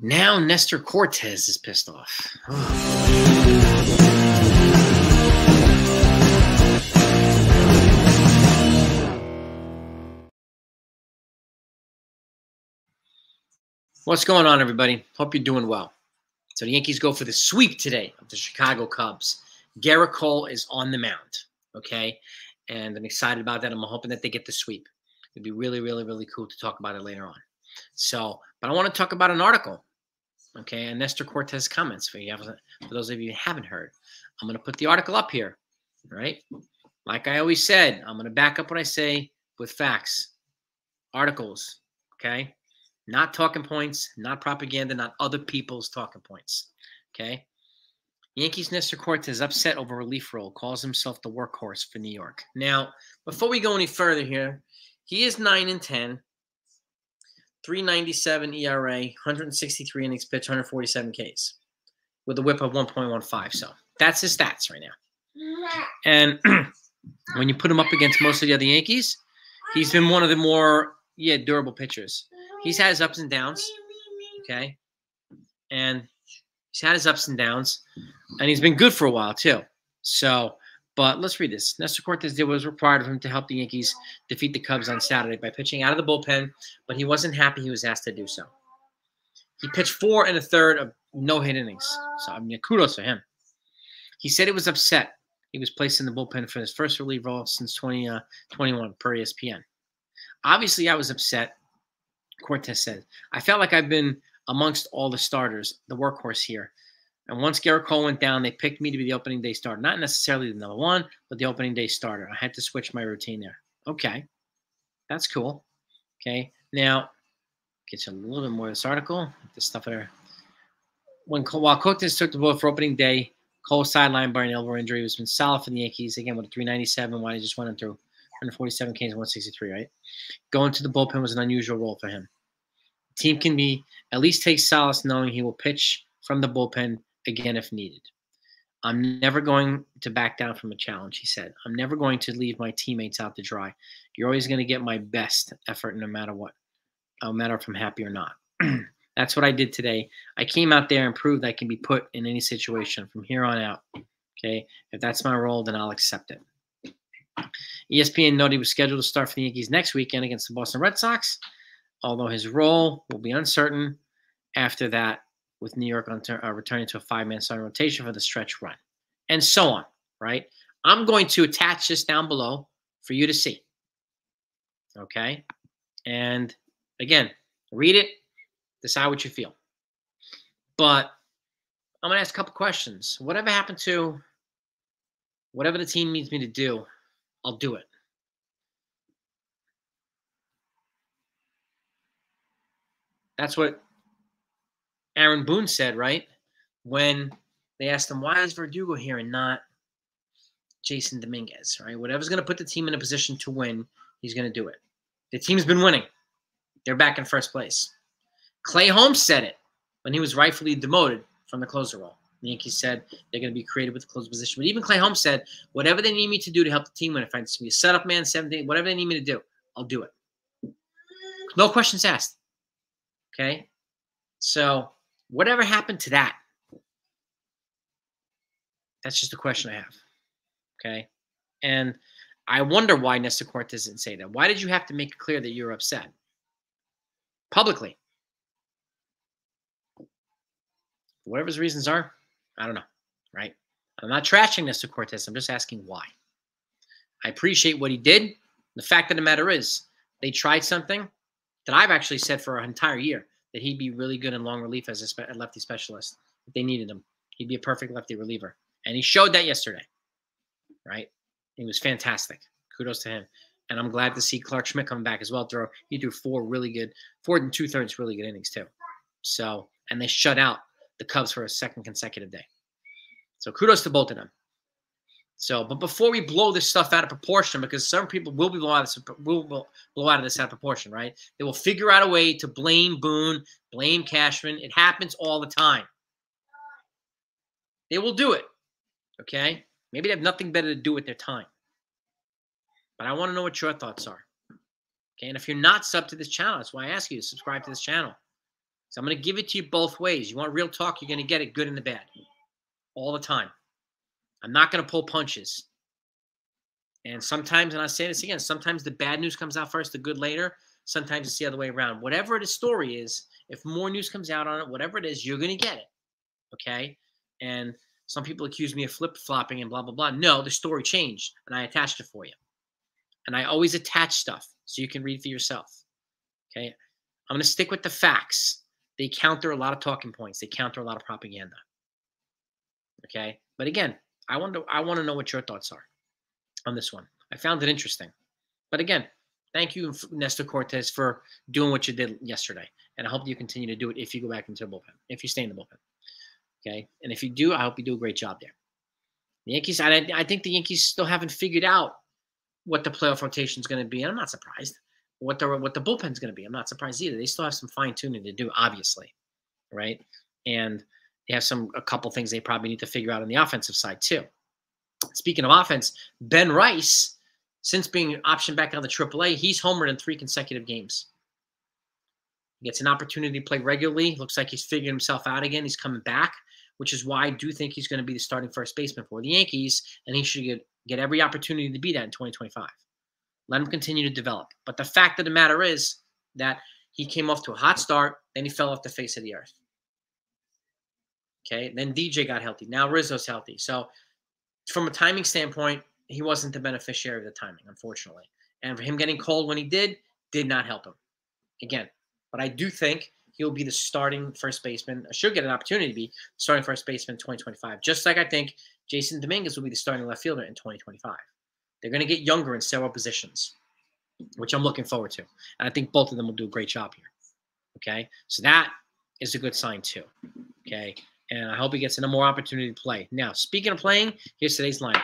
Now Nestor Cortes is pissed off. What's going on, everybody? Hope you're doing well. So the Yankees go for the sweep today of the Chicago Cubs. Gerrit Cole is on the mound, okay? And I'm excited about that. I'm hoping that they get the sweep. It'd be really, really, really cool to talk about it later on. So, but I want to talk about an article, okay, and Nestor Cortes' comments for those of you who haven't heard. I'm going to put the article up here, all right? Like I always said, I'm going to back up what I say with facts, articles, okay? Not talking points, not propaganda, not other people's talking points, okay? Yankees Nestor Cortes upset over relief role, calls himself the workhorse for New York. Now, before we go any further here, he is 9-10, 3.97 ERA, 163 innings pitched, 147 Ks, with a WHIP of 1.15. So that's his stats right now. And when you put him up against most of the other Yankees, he's been one of the more durable pitchers. He's had his ups and downs, okay? And he's had his ups and downs, and he's been good for a while too. So, but let's read this. Nestor Cortes did what was required of him to help the Yankees defeat the Cubs on Saturday by pitching out of the bullpen, but he wasn't happy he was asked to do so. He pitched 4 1/3 of no-hit innings. So, I mean, kudos to him. He said he was upset he was placed in the bullpen for his first relief role since 2021 per ESPN. Obviously, I was upset, Cortes said. I felt like I've been amongst all the starters, the workhorse here. And once Gerrit Cole went down, they picked me to be the opening day starter. Not necessarily the number one, but the opening day starter. I had to switch my routine there. Okay. That's cool. Okay. Now, get you a little bit more of this article. This stuff there. While Cortes took the ball for opening day, Cole sidelined by an elbow injury. He's been solid for the Yankees. Again, with a 3.97, while he just went through 147 Ks and 163, right? Going to the bullpen was an unusual role for him. The team can be at least take solace knowing he will pitch from the bullpen again if needed. I'm never going to back down from a challenge, he said. I'm never going to leave my teammates out to dry. You're always going to get my best effort no matter what, no matter if I'm happy or not. That's what I did today. I came out there and proved I can be put in any situation from here on out. Okay, if that's my role, then I'll accept it. ESPN noted he was scheduled to start for the Yankees next weekend against the Boston Red Sox, although his role will be uncertain after that, with New York returning to a 5-man starting rotation for the stretch run, and so on, right? I'm going to attach this down below for you to see, okay? And, again, read it, decide what you feel. But I'm going to ask a couple questions. Whatever happened to whatever the team needs me to do, I'll do it. That's what Aaron Boone said, right? When they asked him, why is Verdugo here and not Jason Dominguez, right? Whatever's going to put the team in a position to win, he's going to do it. The team's been winning. They're back in first place. Clay Holmes said it when he was rightfully demoted from the closer role. The Yankees said they're going to be creative with the closer position. But even Clay Holmes said, whatever they need me to do to help the team win, if it's going to be a setup man, 17, whatever they need me to do, I'll do it. No questions asked. Okay? So, whatever happened to that? That's just a question I have. Okay? And I wonder why Nestor Cortes didn't say that. Why did you have to make it clear that you're upset? Publicly. Whatever his reasons are, I don't know. Right? I'm not trashing Nestor Cortes. I'm just asking why. I appreciate what he did. The fact of the matter is, they tried something that I've actually said for an entire year, that he'd be really good in long relief as a lefty specialist. If they needed him, he'd be a perfect lefty reliever. And he showed that yesterday, right? He was fantastic. Kudos to him. And I'm glad to see Clark Schmidt coming back as well. He threw 4 2/3 really good innings too. So, and they shut out the Cubs for a second consecutive day. So kudos to both of them. So, but before we blow this stuff out of proportion, because some people will blow out of this out of proportion, right? They will figure out a way to blame Boone, blame Cashman. It happens all the time. They will do it, okay? Maybe they have nothing better to do with their time. But I want to know what your thoughts are, okay? And if you're not subbed to this channel, that's why I ask you to subscribe to this channel. So I'm going to give it to you both ways. You want real talk, you're going to get it good and the bad all the time. I'm not going to pull punches. And sometimes, and I'll say this again, sometimes the bad news comes out first, the good later. Sometimes it's the other way around. Whatever the story is, if more news comes out on it, whatever it is, you're going to get it. Okay? And some people accuse me of flip-flopping and blah, blah, blah. No, the story changed, and I attached it for you. And I always attach stuff so you can read for yourself. Okay? I'm going to stick with the facts. They counter a lot of talking points. They counter a lot of propaganda. Okay? But again, I want to know what your thoughts are on this one. I found it interesting. But again, thank you, Nestor Cortes, for doing what you did yesterday. And I hope you continue to do it if you go back into the bullpen, if you stay in the bullpen. Okay? And if you do, I hope you do a great job there. The Yankees, I think the Yankees still haven't figured out what the playoff rotation is going to be. And I'm not surprised. What the bullpen is going to be. I'm not surprised either. They still have some fine-tuning to do, obviously. Right? And they have a couple things they probably need to figure out on the offensive side, too. Speaking of offense, Ben Rice, since being optioned back on the AAA, he's homered in 3 consecutive games. He gets an opportunity to play regularly. Looks like he's figuring himself out again. He's coming back, which is why I do think he's going to be the starting first baseman for the Yankees, and he should get every opportunity to be that in 2025. Let him continue to develop. But the fact of the matter is that he came off to a hot start, then he fell off the face of the earth. Okay, then DJ got healthy. Now Rizzo's healthy. So from a timing standpoint, he wasn't the beneficiary of the timing, unfortunately. And for him getting cold when he did not help him. Again, but I do think he'll be the starting first baseman. Should get an opportunity to be starting first baseman in 2025. Just like I think Jason Dominguez will be the starting left fielder in 2025. They're going to get younger in several positions, which I'm looking forward to. And I think both of them will do a great job here. Okay? So that is a good sign too. Okay? And I hope he gets more opportunity to play. Now, speaking of playing, here's today's lineup.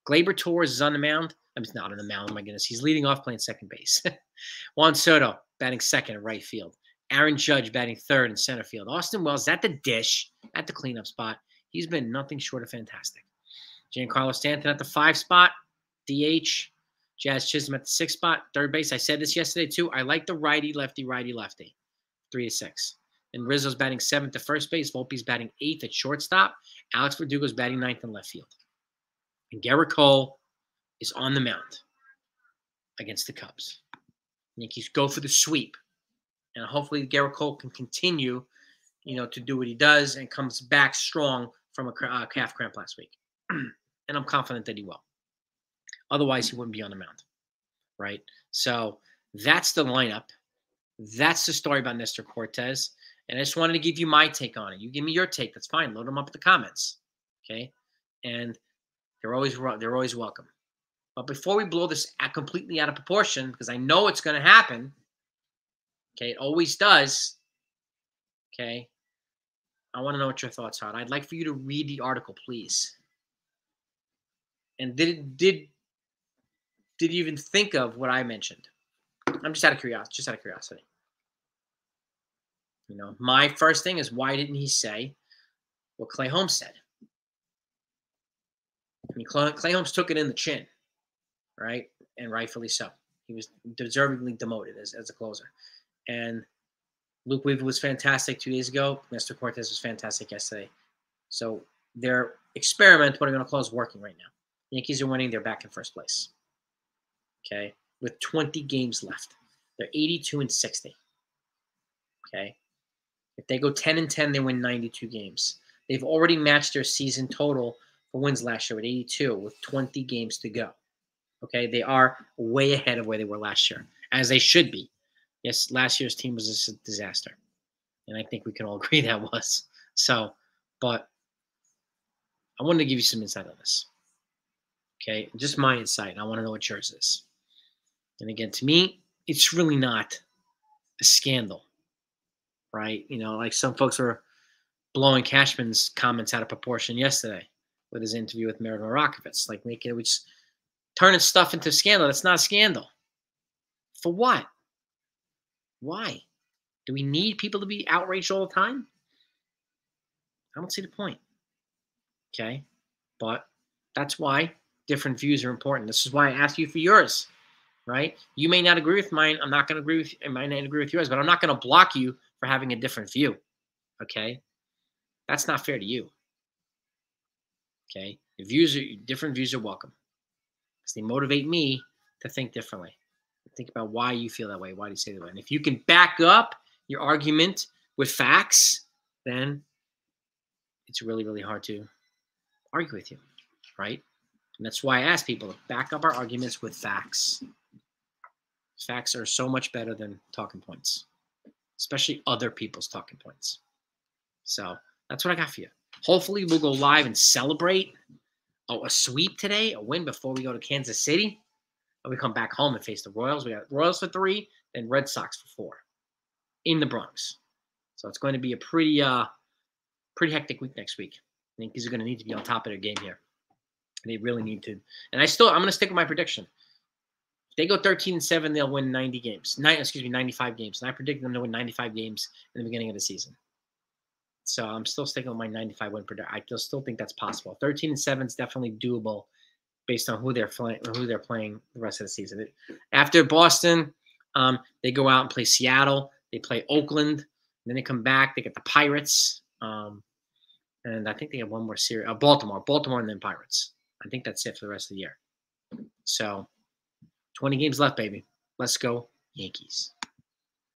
Gleyber Torres is on the mound. I'm not on the mound, oh my goodness. He's leading off playing second base. Juan Soto batting second in right field. Aaron Judge batting third in center field. Austin Wells at the dish, at the cleanup spot. He's been nothing short of fantastic. Giancarlo Stanton at the 5 spot. DH. Jazz Chisholm at the 6 spot. Third base. I said this yesterday too. I like the righty-lefty, righty-lefty. 3 to 6. And Rizzo's batting 7th at first base. Volpe's batting 8th at shortstop. Alex Verdugo's batting 9th in left field. And Garrett Cole is on the mound against the Cubs. Yankees go for the sweep. And hopefully Garrett Cole can continue, to do what he does and comes back strong from a calf cramp last week. And I'm confident that he will. Otherwise, he wouldn't be on the mound, right? So that's the lineup. That's the story about Nestor Cortes. And I just wanted to give you my take on it. You give me your take. That's fine. Load them up in the comments, okay? And they're always welcome. But before we blow this completely out of proportion, because I know it's going to happen, okay, it always does, okay, I want to know what your thoughts are. I'd like for you to read the article, please. And did you even think of what I mentioned? I'm just out of curiosity. My first thing is, why didn't he say what Clay Holmes said? I mean, Clay Holmes took it in the chin, right? And rightfully so. He was deservingly demoted as a closer. And Luke Weaver was fantastic 2 days ago. Nestor Cortes was fantastic yesterday. So their experiment, what I'm going to call, is working right now. The Yankees are winning. They're back in first place. Okay? With 20 games left. They're 82-60. Okay? If they go 10-10, they win 92 games. They've already matched their season total for wins last year with 82 with 20 games to go. Okay? They are way ahead of where they were last year, as they should be. Yes, last year's team was a disaster. And I think we can all agree that was. So, but I wanted to give you some insight on this. Okay? Just my insight. I want to know what yours is. And again, to me, it's really not a scandal. Right? Like some folks were blowing Cashman's comments out of proportion yesterday with his interview with Merritt Marakovitz. Like turning stuff into a scandal. That's not a scandal. For what? Why? Do we need people to be outraged all the time? I don't see the point. Okay? But that's why different views are important. This is why I asked you for yours. Right? You may not agree with mine. I'm not going to agree with you. I might not agree with yours, but I'm not going to block you for having a different view. Okay? That's not fair to you. Okay? Different views are welcome. Because they motivate me to think differently. Think about why you feel that way. Why do you say that way? And if you can back up your argument with facts, then it's really, really hard to argue with you, right? And that's why I ask people to back up our arguments with facts. Facts are so much better than talking points, especially other people's talking points. So that's what I got for you. Hopefully we'll go live and celebrate a sweep today, a win before we go to Kansas City. And we come back home and face the Royals. We got Royals for 3, then Red Sox for 4 in the Bronx. So it's going to be a pretty hectic week next week. I think these are going to need to be on top of their game here. They really need to. And I'm going to stick with my prediction. If they go 13-7, they'll win 95 games. And I predicted them to win 95 games in the beginning of the season. So I'm still sticking with my 95 win prediction. I still think that's possible. 13-7 is definitely doable based on who they're playing the rest of the season. After Boston, they go out and play Seattle. They play Oakland. And then they come back. They get the Pirates. And I think they have one more series. Baltimore, and then Pirates. I think that's it for the rest of the year. So 20 games left, baby. Let's go Yankees.